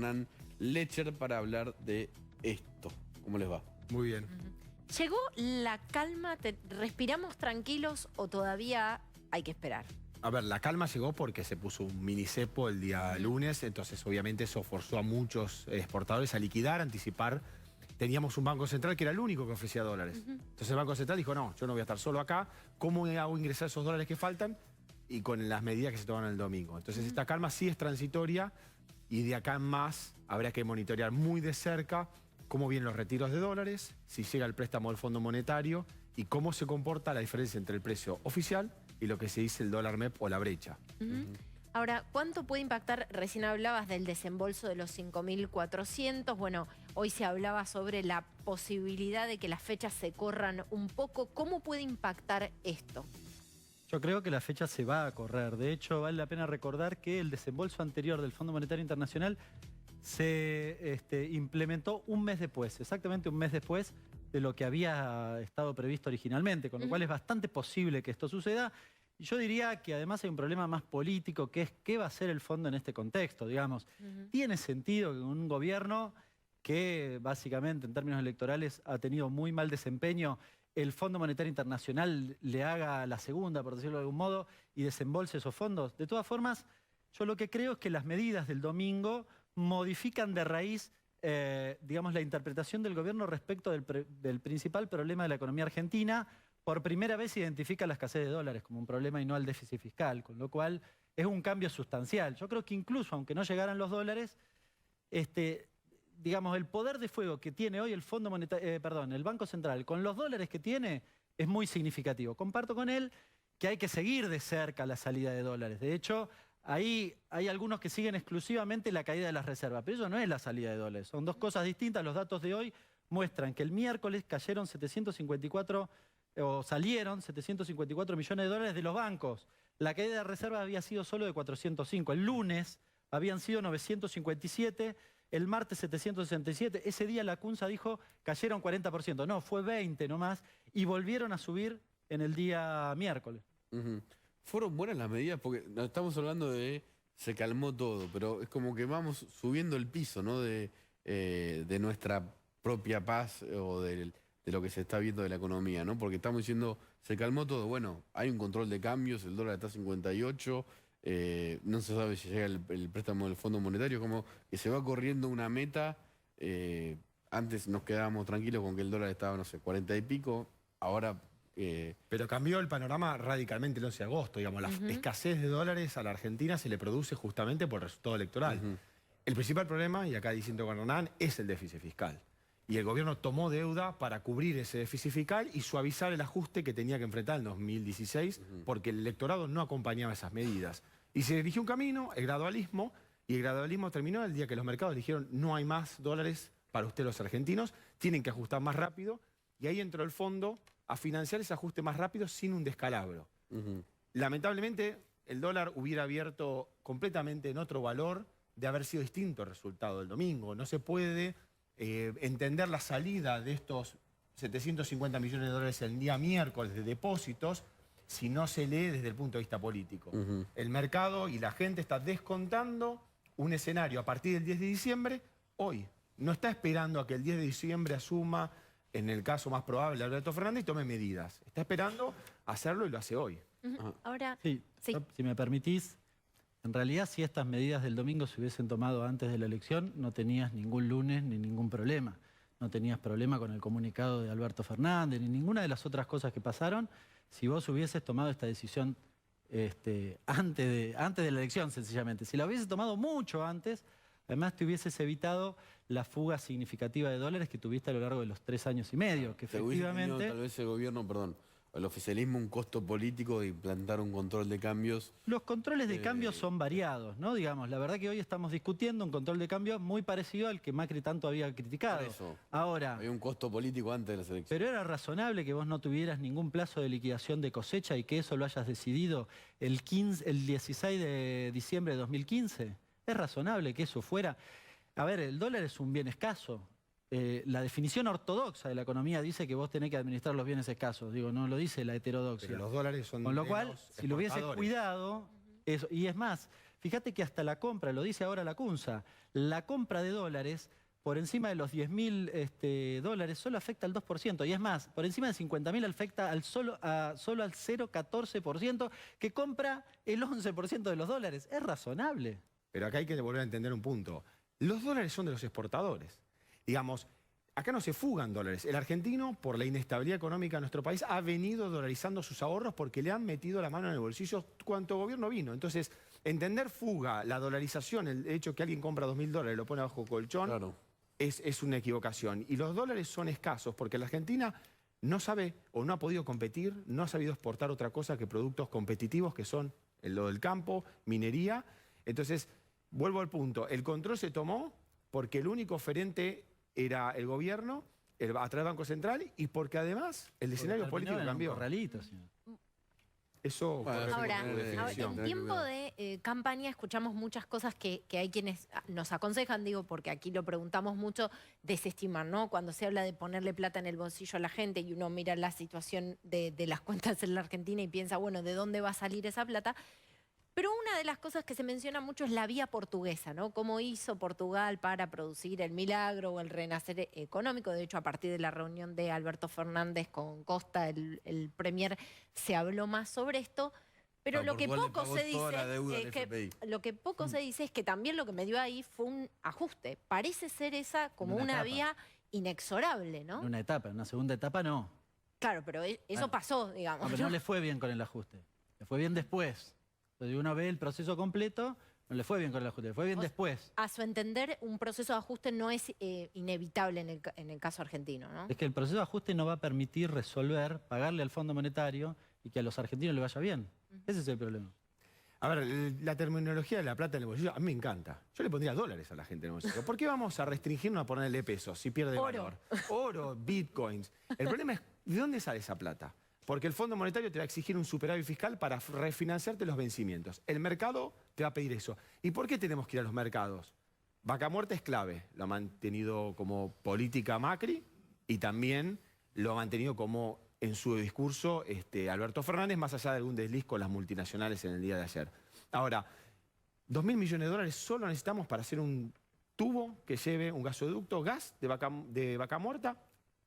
Hernán Lecher para hablar de esto. ¿Cómo les va? Muy bien. ¿Llegó la calma? ¿Respiramos tranquilos o todavía hay que esperar? A ver, la calma llegó porque se puso un mini cepo el día lunes, entonces obviamente eso forzó a muchos exportadores a liquidar, anticipar. Teníamos un Banco Central que era el único que ofrecía dólares. Entonces el Banco Central dijo, no, yo no voy a estar solo acá. ¿Cómo hago ingresar esos dólares que faltan? Y con las medidas que se toman el domingo. Entonces esta calma sí es transitoria y de acá en más habrá que monitorear muy de cerca cómo vienen los retiros de dólares, si llega el préstamo del Fondo Monetario y cómo se comporta la diferencia entre el precio oficial y lo que se dice el dólar MEP o la brecha. Ahora, ¿cuánto puede impactar? Recién hablabas del desembolso de los 5.400. Bueno, hoy se hablaba sobre la posibilidad de que las fechas se corran un poco. ¿Cómo puede impactar esto? Yo creo que la fecha se va a correr. De hecho, vale la pena recordar que el desembolso anterior del Fondo Monetario Internacional se implementó un mes después, exactamente un mes después de lo que había estado previsto originalmente, con lo cual es bastante posible que esto suceda. Y yo diría que además hay un problema más político, que es qué va a hacer el fondo en este contexto, digamos. ¿Tiene sentido que un gobierno que básicamente en términos electorales ha tenido muy mal desempeño, el Fondo Monetario Internacional le haga la segunda, por decirlo de algún modo, y desembolse esos fondos? De todas formas, yo lo que creo es que las medidas del domingo modifican de raíz, digamos, la interpretación del gobierno respecto del principal problema de la economía argentina. Por primera vez se identifica la escasez de dólares como un problema y no el déficit fiscal, con lo cual es un cambio sustancial. Yo creo que incluso, aunque no llegaran los dólares, digamos, el poder de fuego que tiene hoy el Fondo Monetario, el Banco Central, con los dólares que tiene, es muy significativo. Comparto con él que hay que seguir de cerca la salida de dólares. De hecho, ahí hay algunos que siguen exclusivamente la caída de las reservas, pero eso no es la salida de dólares. Son dos cosas distintas. Los datos de hoy muestran que el miércoles cayeron 754, o salieron 754 millones de dólares de los bancos. La caída de reservas había sido solo de 405. El lunes habían sido 957, el martes 767. Ese día la CUNSA dijo cayeron 40%. No, fue 20 nomás y volvieron a subir en el día miércoles. Fueron buenas las medidas porque no estamos hablando de se calmó todo, pero es como que vamos subiendo el piso, ¿no? De nuestra propia paz o de lo que se está viendo de la economía, ¿no? Porque estamos diciendo, se calmó todo. Bueno, hay un control de cambios, el dólar está a 58, no se sabe si llega el préstamo del Fondo Monetario, como que se va corriendo una meta. Antes nos quedábamos tranquilos con que el dólar estaba, no sé, 40 y pico, ahora... Pero cambió el panorama radicalmente el 11 de agosto, digamos. La escasez de dólares a la Argentina se le produce justamente por el resultado electoral. El principal problema, y acá diciendo con Hernán, es el déficit fiscal. Y el gobierno tomó deuda para cubrir ese déficit fiscal y suavizar el ajuste que tenía que enfrentar en 2016, porque el electorado no acompañaba esas medidas. Y se eligió un camino, el gradualismo, y el gradualismo terminó el día que los mercados dijeron no hay más dólares para ustedes los argentinos, tienen que ajustar más rápido, y ahí entró el fondo a financiar ese ajuste más rápido sin un descalabro. Lamentablemente, el dólar hubiera abierto completamente en otro valor de haber sido distinto el resultado del domingo. No se puede entender la salida de estos 750 millones de dólares el día miércoles de depósitos si no se lee desde el punto de vista político. El mercado y la gente está descontando un escenario a partir del 10 de diciembre, hoy. No está esperando a que el 10 de diciembre asuma, en el caso más probable, Alberto Fernández, y tome medidas. Está esperando hacerlo y lo hace hoy. Ahora, Sí. Si me permitís, en realidad si estas medidas del domingo se hubiesen tomado antes de la elección, no tenías ningún lunes ni ningún problema. No tenías problema con el comunicado de Alberto Fernández, ni ninguna de las otras cosas que pasaron, si vos hubieses tomado esta decisión antes de la elección, sencillamente. Si la hubieses tomado mucho antes, además te hubieses evitado la fuga significativa de dólares que tuviste a lo largo de los 3 años y medio, que efectivamente... Tal vez el gobierno, perdón, el oficialismo un costo político de implantar un control de cambios. Los controles de cambios son variados, ¿no? Digamos, la verdad que hoy estamos discutiendo un control de cambios muy parecido al que Macri tanto había criticado. Por eso, ahora, había un costo político antes de las elecciones. pero era razonable que vos no tuvieras ningún plazo de liquidación de cosecha y que eso lo hayas decidido el 16 de diciembre de 2015. Es razonable que eso fuera... A ver, el dólar es un bien escaso. La definición ortodoxa de la economía dice que vos tenés que administrar los bienes escasos. Digo, no lo dice la heterodoxia. Pero los dólares son con lo cual, si lo hubieses exportadores. cuidado, eso, y es más, Fíjate que hasta la compra, lo dice ahora la CUNSA, la compra de dólares por encima de los 10.000 dólares solo afecta al 2%. Y es más, por encima de 50.000 afecta solo al 0,14% que compra el 11% de los dólares. Es razonable. Pero acá hay que volver a entender un punto. Los dólares son de los exportadores. Digamos, acá no se fugan dólares. El argentino, por la inestabilidad económica de nuestro país, ha venido dolarizando sus ahorros porque le han metido la mano en el bolsillo cuanto gobierno vino. Entonces, entender fuga, la dolarización, el hecho que alguien compra 2.000 dólares y lo pone bajo colchón, Claro. es una equivocación. Y los dólares son escasos porque la Argentina no sabe o no ha podido competir, no ha sabido exportar otra cosa que productos competitivos que son lo del campo, minería. Entonces, vuelvo al punto, el control se tomó porque el único oferente era el gobierno, a través del Banco Central, y porque además el escenario político cambió. Corralito, señor. Eso Bueno, corre Ahora, su en definición. en tiempo de campaña escuchamos muchas cosas que hay quienes nos aconsejan, digo, porque aquí lo preguntamos mucho, desestimar, ¿no? Cuando se habla de ponerle plata en el bolsillo a la gente y uno mira la situación de las cuentas en la Argentina y piensa, bueno, ¿de dónde va a salir esa plata? Pero una de las cosas que se menciona mucho es la vía portuguesa, ¿no? Cómo hizo Portugal para producir el milagro o el renacer económico. De hecho, a partir de la reunión de Alberto Fernández con Costa, el premier, se habló más sobre esto. Pero Claro, lo que Portugal le poco pagó se toda la dice deuda es al que FPI. lo que poco se dice es que también lo que me dio ahí fue un ajuste. Parece ser esa como Una una etapa. vía inexorable, ¿no? En una etapa, en una segunda etapa no. Claro, pero eso Bueno. pasó, digamos. No, pero ¿no? no le fue bien con el ajuste. Le fue bien después. Entonces, uno ve el proceso completo, no le fue bien con el ajuste, le fue bien después. A su entender, un proceso de ajuste no es inevitable en el caso argentino, ¿no? Es que el proceso de ajuste no va a permitir resolver, pagarle al Fondo Monetario y que a los argentinos les vaya bien. Ese es el problema. A ver, la terminología de la plata en el bolsillo a mí me encanta. Yo le pondría dólares a la gente en el bolsillo. ¿Por qué vamos a restringirnos a ponerle pesos si pierde Oro. valor? Oro, bitcoins. El problema es, ¿de dónde sale esa plata? Porque el Fondo Monetario te va a exigir un superávit fiscal para refinanciarte los vencimientos. El mercado te va a pedir eso. ¿Y por qué tenemos que ir a los mercados? Vaca muerta es clave. Lo ha mantenido como política Macri y también lo ha mantenido como en su discurso Alberto Fernández, más allá de algún desliz con las multinacionales en el día de ayer. Ahora, 2.000 millones de dólares solo necesitamos para hacer un tubo que lleve un gasoducto, gas de vaca muerta,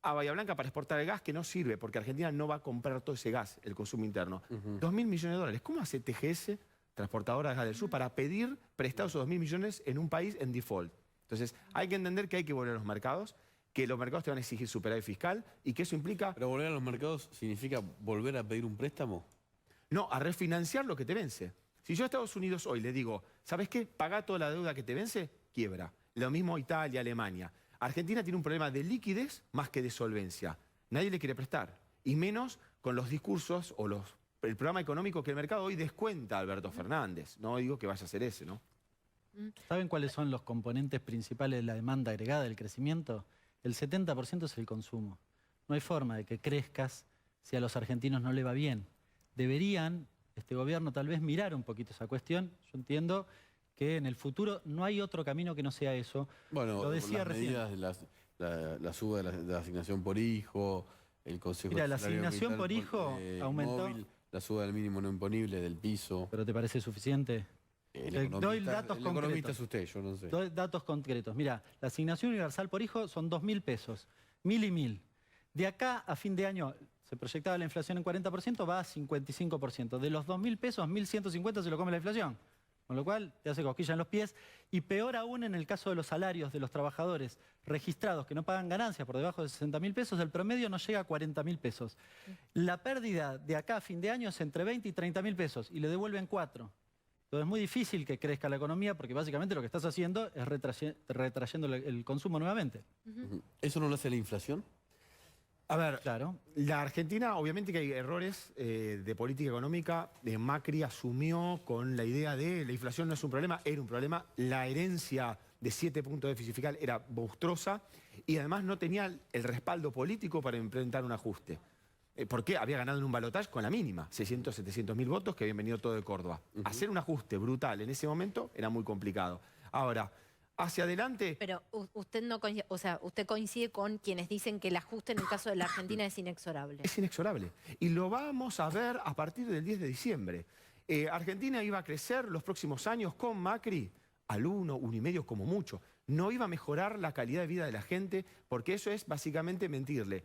a Bahía Blanca para exportar el gas, que no sirve porque Argentina no va a comprar todo ese gas, el consumo interno. 2.000 millones de dólares. ¿Cómo hace TGS, transportadora de gas del sur, para pedir prestados esos 2.000 millones en un país en default? Entonces, hay que entender que hay que volver a los mercados, que los mercados te van a exigir superávit fiscal y que eso implica, Pero volver a los mercados significa volver a pedir un préstamo. no, a refinanciar lo que te vence. Si yo a Estados Unidos hoy le digo, ¿sabes qué? Pagá toda la deuda que te vence, quiebra. Lo mismo Italia, Alemania. Argentina tiene un problema de liquidez más que de solvencia. Nadie le quiere prestar. Y menos con los discursos o el programa económico que el mercado hoy descuenta a Alberto Fernández. No digo que vaya a ser ese, ¿no? ¿Saben cuáles son los componentes principales de la demanda agregada del crecimiento? El 70% es el consumo. No hay forma de que crezcas si a los argentinos no le va bien. Deberían, este gobierno, tal vez mirar un poquito esa cuestión. Yo entiendo que en el futuro no hay otro camino que no sea eso. Bueno, Lo decía las recién. medidas de la suba de la asignación por hijo, el Consejo Mira, de la Salario asignación Vital por hijo aumentó. móvil, la suba del mínimo no imponible, del piso. ¿Pero te parece suficiente? Doy datos el economista concretos. es usted, yo no sé. Doy datos concretos. Mira, la asignación universal por hijo son 2.000 pesos. 1.000 y 1.000. De acá a fin de año, se proyectaba la inflación en 40%, va a 55%. De los 2.000 pesos, 1.150 se lo come la inflación. Con lo cual te hace cosquilla en los pies. Y peor aún en el caso de los salarios de los trabajadores registrados que no pagan ganancias por debajo de 60.000 pesos, el promedio no llega a 40.000 pesos. La pérdida de acá a fin de año es entre 20 y 30.000 pesos y le devuelven 4. Entonces es muy difícil que crezca la economía porque básicamente lo que estás haciendo es retrayendo el consumo nuevamente. ¿Eso no lo hace la inflación? A ver, Claro. la Argentina, obviamente que hay errores de política económica. Macri asumió con la idea de la inflación no es un problema, era un problema. La herencia de 7 puntos de déficit fiscal era monstruosa y además no tenía el respaldo político para implementar un ajuste. Porque había ganado en un balotaje con la mínima, 600, 700 mil votos que habían venido todo de Córdoba. Hacer un ajuste brutal en ese momento era muy complicado. Ahora, hacia adelante... Pero usted no coincide, o sea, usted coincide con quienes dicen que el ajuste en el caso de la Argentina es inexorable. Es inexorable. Y lo vamos a ver a partir del 10 de diciembre. Argentina iba a crecer los próximos años con Macri al 1,5 como mucho. No iba a mejorar la calidad de vida de la gente, porque eso es básicamente mentirle.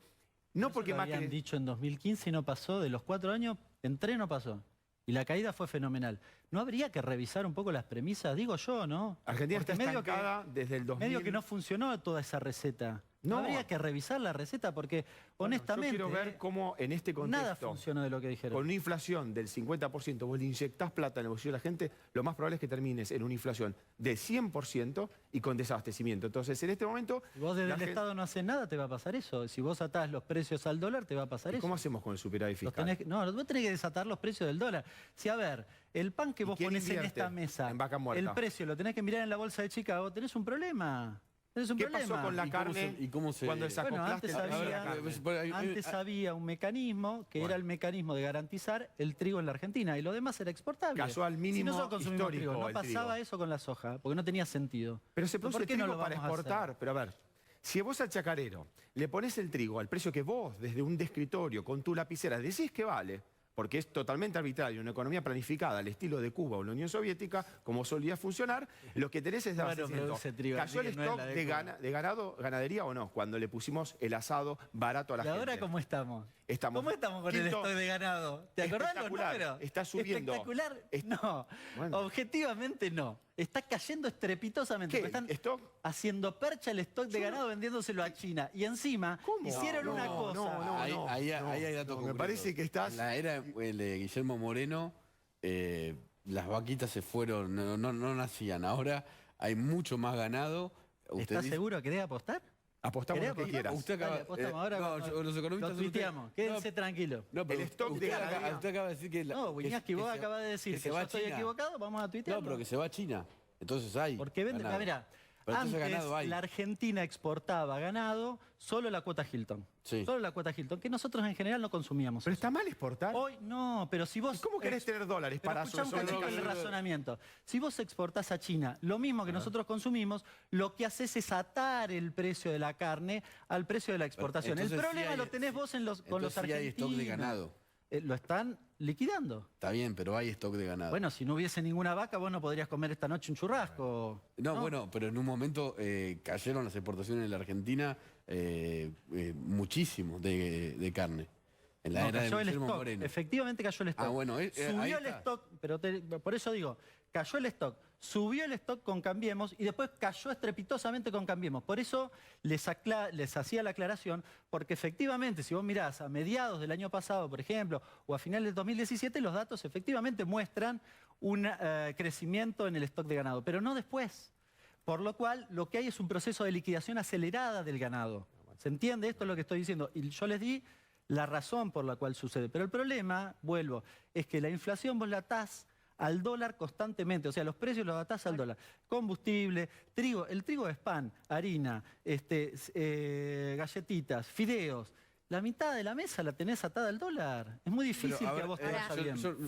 No Eso porque lo habían Macri... dicho en 2015 y no pasó, de los 4 años, en 3 no pasó. Y la caída fue fenomenal. ¿No habría que revisar un poco las premisas? Digo yo, ¿no? Argentina Porque está medio que- estancada desde el 2000. Medio que no funcionó toda esa receta. No No. habría que revisar la receta porque, Bueno, honestamente, yo quiero ver cómo en este nada contexto, funcionó de lo que dijeron. con una inflación del 50%, vos le inyectás plata en el bolsillo de la gente, lo más probable es que termines en una inflación del 100% y con desabastecimiento. Entonces, en este momento... Si vos desde la el gente- Estado no haces nada, te va a pasar eso. Si vos atás los precios al dólar, te va a pasar ¿Y eso. cómo hacemos con el superávit Los fiscal? vos tenés que desatar los precios del dólar. Si, a ver, el pan que ¿Y vos quién ponés en invierte esta mesa, en vaca muerta? el precio lo tenés que mirar en la bolsa de Chicago, tenés un problema. Tenés un ¿Qué problema. pasó con la ¿Y cómo carne se- y cómo se- cuando desacoplaste Bueno, el precio de la antes carne? Antes había un mecanismo que era el mecanismo de garantizar el trigo en la Argentina y lo demás era exportable. Cayó al mínimo si nosotros consumimos histórico trigo, no el pasaba trigo. eso con la soja, porque no tenía sentido. Pero se produce ¿Por qué no trigo lo para vamos a exportar. hacer? Pero a ver, si vos al chacarero le pones el trigo al precio que vos, desde un escritorio, con tu lapicera, decís que vale, porque es totalmente arbitrario, una economía planificada al estilo de Cuba o la Unión Soviética, como solía funcionar, lo que tenés es de Bueno, abastecimiento. produce trigo, ¿Cayó el así que no es stock la de de, Cuba. de ganado, ganadería o no? Cuando le pusimos el asado barato a la ¿Y gente. ahora cómo estamos? Estamos ¿Cómo estamos con el quinto- stock de ganado? ¿Te acordás los Espectacular, números? está subiendo. Espectacular. No, Bueno. objetivamente no. Está cayendo estrepitosamente. ¿Qué? porque Están ¿Stock? haciendo percha el stock de ganado vendiéndoselo a China. Y encima ¿Cómo? hicieron No, una no, cosa. no. Ahí hay datos me concretos. parece que estás... En la era de Guillermo Moreno, las vaquitas se fueron, no nacían. Ahora hay mucho más ganado. Usted ¿Estás dice- seguro? ¿Querés apostar? Apostamos lo que ¿Querés quieras. Usted acaba- Dale, apostamos. Ahora no, cuando- los economistas... lo tuiteamos. Quédense No, tranquilos. no, pero El stock de usted ganadería. usted acaba de decir que... No, Wiñaski, vos acabas de decir que, se yo va a estoy China. equivocado, vamos a tuitearlo. No, pero que se va a China. Entonces hay Porque vende, ganado. mira, Pero entonces antes ganado hay. la Argentina exportaba ganado solo la cuota Hilton. Sí. Solo la cuota Hilton, que nosotros en general no consumíamos. Pero está mal exportar. Hoy no, pero si vos... ¿Cómo querés tener dólares Pero para escuchá un solucionar cachito el el caso? razonamiento. Si vos exportás a China lo mismo que nosotros consumimos, lo que haces es atar el precio de la carne al precio de la exportación. El Entonces sí problema hay- lo tenés vos con los Entonces sí argentinos. hay stock de ganado. Lo están liquidando. Está bien, pero hay stock de ganado. Bueno, si no hubiese ninguna vaca, vos no podrías comer esta noche un churrasco. No, bueno, pero en un momento cayeron las exportaciones en la Argentina muchísimo de carne. En la No, era de cayó el Guillermo stock. Moreno. Efectivamente cayó el stock. Ah, bueno, ahí subió el está. stock, pero por eso digo, cayó el stock, subió el stock con Cambiemos y después cayó estrepitosamente con Cambiemos. Por eso les hacía la aclaración, porque efectivamente, si vos mirás a mediados del año pasado, por ejemplo, o a finales del 2017, los datos efectivamente muestran un crecimiento en el stock de ganado, pero no después. Por lo cual, lo que hay es un proceso de liquidación acelerada del ganado. ¿Se entiende? Esto es lo que estoy diciendo. Y yo les di la razón por la cual sucede. Pero el problema, vuelvo, es que la inflación vos la atás al dólar constantemente. O sea, los precios los atás al dólar. Combustible, trigo. El trigo es pan, harina, galletitas, fideos. La mitad de la mesa la tenés atada al dólar. Es muy difícil Pero, a que ver, a vos te vaya ahora, bien. yo-